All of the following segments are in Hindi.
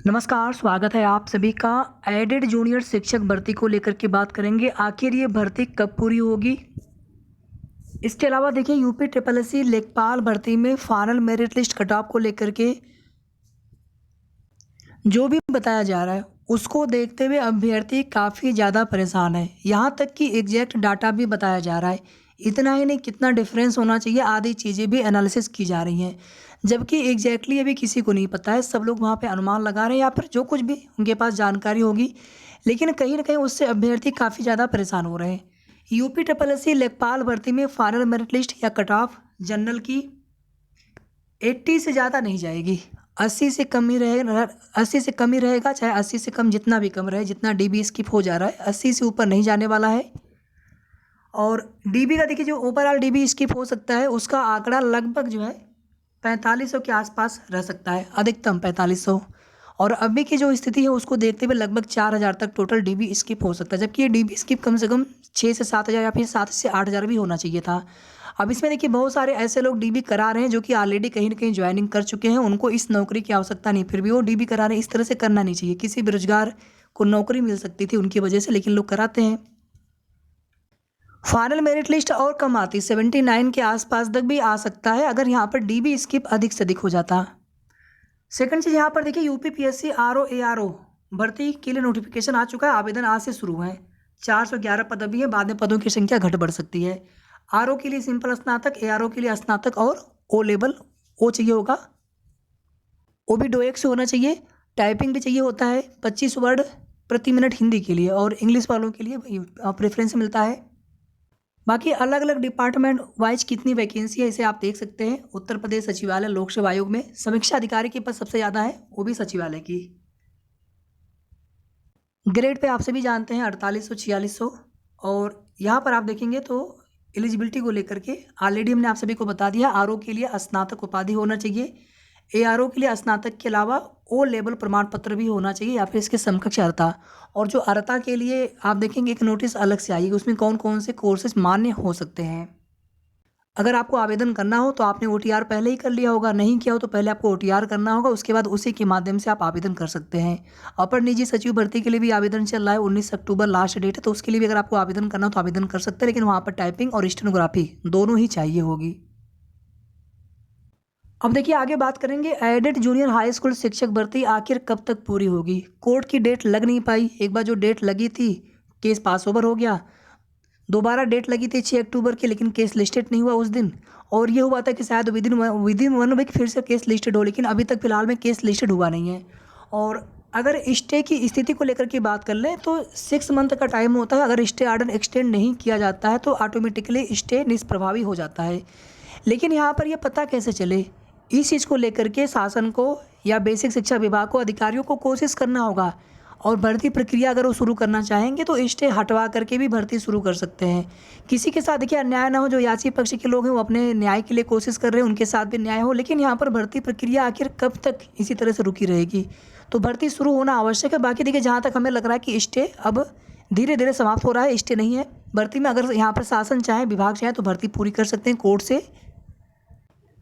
नमस्कार, स्वागत है आप सभी का। एडेड जूनियर शिक्षक भर्ती को लेकर के बात करेंगे। आखिर ये भर्ती कब पूरी होगी? इसके अलावा देखिए यूपी ट्रिपल एस सी लेखपाल भर्ती में final merit list cut off को लेकर के जो भी बताया जा रहा है उसको देखते हुए अभ्यर्थी काफ़ी ज़्यादा परेशान है। यहाँ तक कि एग्जैक्ट डाटा भी बताया जा रहा है। इतना ही नहीं, कितना डिफरेंस होना चाहिए आदि चीज़ें भी एनालिसिस की जा रही हैं। जबकि एग्जैक्टली अभी किसी को नहीं पता है, सब लोग वहाँ पे अनुमान लगा रहे हैं या फिर जो कुछ भी उनके पास जानकारी होगी। लेकिन कहीं ना कहीं उससे अभ्यर्थी काफ़ी ज़्यादा परेशान हो रहे हैं। यूपी ट्रिपल एस सी लेखपाल भर्ती में फाइनल मेरिट लिस्ट या कट ऑफ जनरल की 80 से ज़्यादा नहीं जाएगी। 80 से कम ही रहेगा, 80 से कम ही रहेगा, चाहे 80 से कम जितना भी कम रहे, जितना डीबी स्किप हो जा रहा है 80 से ऊपर नहीं जाने वाला है। और डीबी का देखिए जो ओवरऑल डीबी स्किप हो सकता है उसका आंकड़ा लगभग जो है 4500 के आसपास रह सकता है, अधिकतम 4500। और अभी की जो स्थिति है उसको देखते हुए लगभग 4000 तक टोटल डीबी स्किप हो सकता है, जबकि ये डीबी स्किप कम से कम 6 से 7000 या फिर 7 से 8000 भी होना चाहिए था। अब इसमें देखिए बहुत सारे ऐसे लोग डीबी करा रहे हैं जो कि ऑलरेडी कहीं ना कहीं ज्वाइनिंग कर चुके हैं, उनको इस नौकरी की आवश्यकता नहीं, फिर भी वो डीबी करा रहे हैं। इस तरह से करना नहीं चाहिए। किसी बेरोजगार को नौकरी मिल सकती थी उनकी वजह से, लेकिन लोग कराते हैं। फाइनल मेरिट लिस्ट और कम आती, 79 के आसपास तक भी आ सकता है अगर यहाँ पर डीबी स्किप अधिक से अधिक हो जाता। सेकंड चीज़ यहाँ पर देखिए यूपी पीएससी आरओ एआरओ भर्ती के लिए नोटिफिकेशन आ चुका है। आवेदन आज से शुरू है। 411 पद अभी है, बाद में पदों की संख्या घट बढ़ सकती है। आरओ के लिए सिंपल स्नातक, एआरओ के लिए स्नातक और ओ लेवल, ओ चाहिए होगा, वो भी 2 से होना चाहिए। टाइपिंग भी चाहिए होता है 25 वर्ड प्रति मिनट हिंदी के लिए, और इंग्लिश वालों के लिए प्रेफरेंस मिलता है। बाकी अलग अलग डिपार्टमेंट वाइज कितनी वैकेंसी है इसे आप देख सकते हैं। उत्तर प्रदेश सचिवालय लोक सेवा आयोग में समीक्षा अधिकारी के पद सबसे ज़्यादा है, वो भी सचिवालय की। ग्रेड पे आप सभी जानते हैं 4800 4600। और यहाँ पर आप देखेंगे तो एलिजिबिलिटी को लेकर के ऑलरेडी हमने आप सभी को बता दिया। आरओ के लिए स्नातक उपाधि होना चाहिए। एआरओ के लिए स्नातक के अलावा ओ लेवल प्रमाण पत्र भी होना चाहिए या फिर इसके समकक्ष अर्हता। और जो अर्हता के लिए आप देखेंगे एक नोटिस अलग से आएगी, उसमें कौन कौन से कोर्सेज मान्य हो सकते हैं। अगर आपको आवेदन करना हो तो आपने ओटीआर पहले ही कर लिया होगा, नहीं किया हो तो पहले आपको ओटीआर करना होगा, उसके बाद उसी के माध्यम से आप आवेदन कर सकते हैं। अपर निजी सचिव भर्ती के लिए भी आवेदन चल रहा है, 19 अक्टूबर लास्ट डेट है, तो उसके लिए भी अगर आपको आवेदन करना हो तो आवेदन कर सकते हैं, लेकिन वहाँ पर टाइपिंग और स्टेनोग्राफी दोनों ही चाहिए होगी। अब देखिए आगे बात करेंगे एडेड जूनियर हाई स्कूल शिक्षक भर्ती आखिर कब तक पूरी होगी। कोर्ट की डेट लग नहीं पाई। एक बार जो डेट लगी थी केस पास ओवर हो गया। दोबारा डेट लगी थी 6 अक्टूबर की, लेकिन केस लिस्टेड नहीं हुआ उस दिन। और ये हुआ था कि शायद विदिन 1 वीक फिर से केस लिस्टेड हो, लेकिन अभी तक फिलहाल में केस लिस्टेड हुआ नहीं है। और अगर स्टे की स्थिति को लेकर के बात कर लें तो 6 मंथ का टाइम होता है। अगर स्टे आर्डर एक्सटेंड नहीं किया जाता है तो ऑटोमेटिकली स्टे निष्प्रभावी हो जाता है। लेकिन यहाँ पर यह पता कैसे चले, इस चीज़ को लेकर के शासन को या बेसिक शिक्षा विभाग को, अधिकारियों को कोशिश करना होगा। और भर्ती प्रक्रिया अगर वो शुरू करना चाहेंगे तो स्टे हटवा करके भी भर्ती शुरू कर सकते हैं। किसी के साथ देखिए अन्याय ना हो। जो याची पक्ष के लोग हैं वो अपने न्याय के लिए कोशिश कर रहे हैं, उनके साथ भी न्याय हो। लेकिन यहाँ पर भर्ती प्रक्रिया आखिर कब तक इसी तरह से रुकी रहेगी, तो भर्ती शुरू होना आवश्यक है। बाकी देखिए जहाँ तक हमें लग रहा है कि स्टे अब धीरे धीरे समाप्त हो रहा है, स्टे नहीं है भर्ती में। अगर यहाँ पर शासन चाहे, विभाग चाहे तो भर्ती पूरी कर सकते हैं, कोर्ट से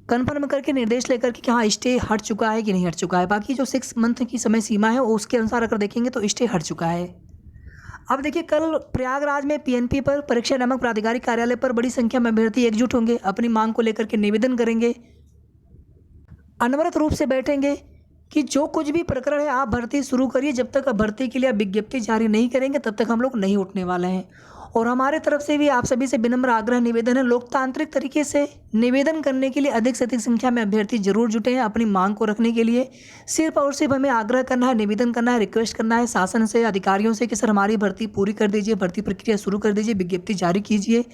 कन्फर्म करके निर्देश लेकर के कि हाँ स्टे हट चुका है कि नहीं हट चुका है। बाकी जो 6 मंथ की समय सीमा है उसके अनुसार अगर देखेंगे तो स्टे हट चुका है। अब देखिए कल प्रयागराज में पीएनपी पर परीक्षा नामक प्राधिकारी कार्यालय पर बड़ी संख्या में अभ्यर्थी एकजुट होंगे, अपनी मांग को लेकर के निवेदन करेंगे, अनवरत रूप से बैठेंगे कि जो कुछ भी प्रकरण है आप भर्ती शुरू करिए। जब तक भर्ती के लिए विज्ञप्ति जारी नहीं करेंगे तब तक हम लोग नहीं उठने वाले हैं। और हमारे तरफ से भी आप सभी से विनम्र आग्रह निवेदन है, लोकतांत्रिक तरीके से निवेदन करने के लिए अधिक से अधिक संख्या में अभ्यर्थी जरूर जुटे हैं अपनी मांग को रखने के लिए। सिर्फ और सिर्फ हमें आग्रह करना है, निवेदन करना है, रिक्वेस्ट करना है शासन से, अधिकारियों से कि सर हमारी भर्ती पूरी कर दीजिए, भर्ती प्रक्रिया शुरू कर दीजिए, विज्ञप्ति जारी कीजिए।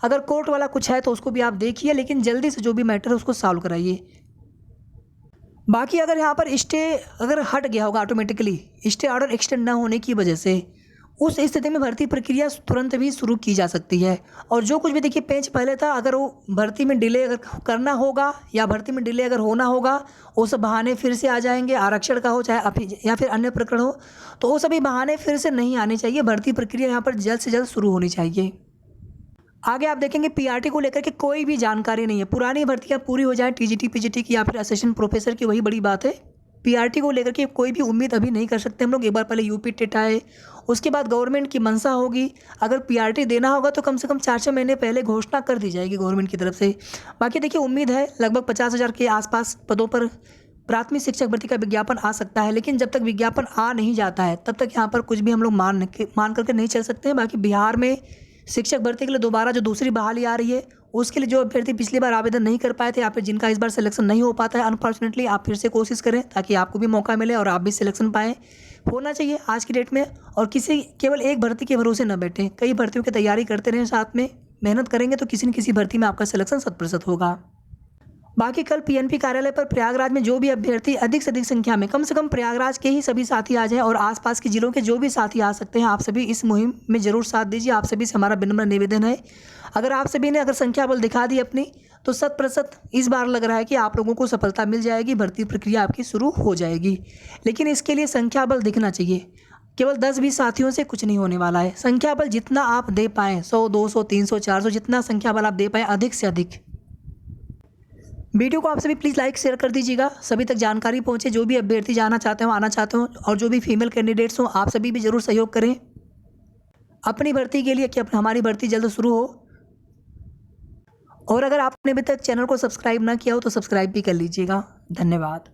अगर कोर्ट वाला कुछ है तो उसको भी आप देखिए, लेकिन जल्दी से जो भी मैटर है उसको सॉल्व कराइए। बाकी अगर यहाँ पर स्टे अगर हट गया होगा ऑटोमेटिकली, स्टे ऑर्डर एक्सटेंड ना होने की वजह से, उस स्थिति में भर्ती प्रक्रिया तुरंत भी शुरू की जा सकती है। और जो कुछ भी देखिए पेज पहले था, अगर वो भर्ती में डिले अगर करना होगा या भर्ती में डिले अगर होना होगा, वो सब बहाने फिर से आ जाएंगे। आरक्षण का हो चाहे या फिर अन्य प्रकरण हो, तो वो सभी बहाने फिर से नहीं आने चाहिए। भर्ती प्रक्रिया यहाँ पर जल्द से जल्द शुरू होनी चाहिए। आगे आप देखेंगे पीआरटी को लेकर के कोई भी जानकारी नहीं है। पुरानी भर्तियां पूरी हो जाए टीजीटी पीजीटी की या फिर असिस्टेंट प्रोफेसर की, वही बड़ी बात है। पीआरटी को लेकर के कोई भी उम्मीद अभी नहीं कर सकते हम लोग। एक बार पहले यूपी टेट आए, उसके बाद गवर्नमेंट की मंशा होगी, अगर पीआरटी देना होगा तो कम से कम 4-6 महीने पहले घोषणा कर दी जाएगी गवर्नमेंट की तरफ से। बाकी देखिए उम्मीद है लगभग 50,000 के आसपास पदों पर प्राथमिक शिक्षक भर्ती का विज्ञापन आ सकता है, लेकिन जब तक विज्ञापन आ नहीं जाता है तब तक यहाँ पर कुछ भी हम लोग मान करके नहीं चल सकते हैं। बाकी बिहार में शिक्षक भर्ती के लिए दोबारा जो दूसरी बहाली आ रही है, उसके लिए जो अभ्यर्थी पिछली बार आवेदन नहीं कर पाए थे या फिर जिनका इस बार सिलेक्शन नहीं हो पाता है, अनफॉर्चुनेटली आप फिर से कोशिश करें ताकि आपको भी मौका मिले और आप भी सिलेक्शन पाएँ। होना चाहिए आज की डेट में, और किसी केवल एक भर्ती के भरोसे न बैठें, कई भर्तियों की तैयारी करते रहें, साथ में मेहनत करेंगे तो किसी न किसी भर्ती में आपका सिलेक्शन 100% होगा। बाकी कल पीएनपी कार्यालय पर प्रयागराज में जो भी अभ्यर्थी अधिक से अधिक संख्या में, कम से कम प्रयागराज के ही सभी साथी आ जाएं और आसपास के जिलों के जो भी साथी आ सकते हैं, आप सभी इस मुहिम में ज़रूर साथ दीजिए। आप सभी से हमारा विनम्र निवेदन है, अगर आप सभी ने संख्या बल दिखा दी अपनी तो 100% इस बार लग रहा है कि आप लोगों को सफलता मिल जाएगी, भर्ती प्रक्रिया आपकी शुरू हो जाएगी। लेकिन इसके लिए संख्या बल दिखना चाहिए, केवल 10-20 साथियों से कुछ नहीं होने वाला है। संख्या बल जितना आप दे पाएँ, 100, 200, 300, 400, जितना संख्या बल आप दे पाएँ अधिक से अधिक। वीडियो को आप सभी प्लीज़ लाइक शेयर कर दीजिएगा, सभी तक जानकारी पहुंचे। जो भी अभ्यर्थी जाना चाहते हो, आना चाहते हो, और जो भी फीमेल कैंडिडेट्स हो, आप सभी भी ज़रूर सहयोग करें अपनी भर्ती के लिए कि हमारी भर्ती जल्द शुरू हो। और अगर आपने अभी तक चैनल को सब्सक्राइब ना किया हो तो सब्सक्राइब भी कर लीजिएगा। धन्यवाद।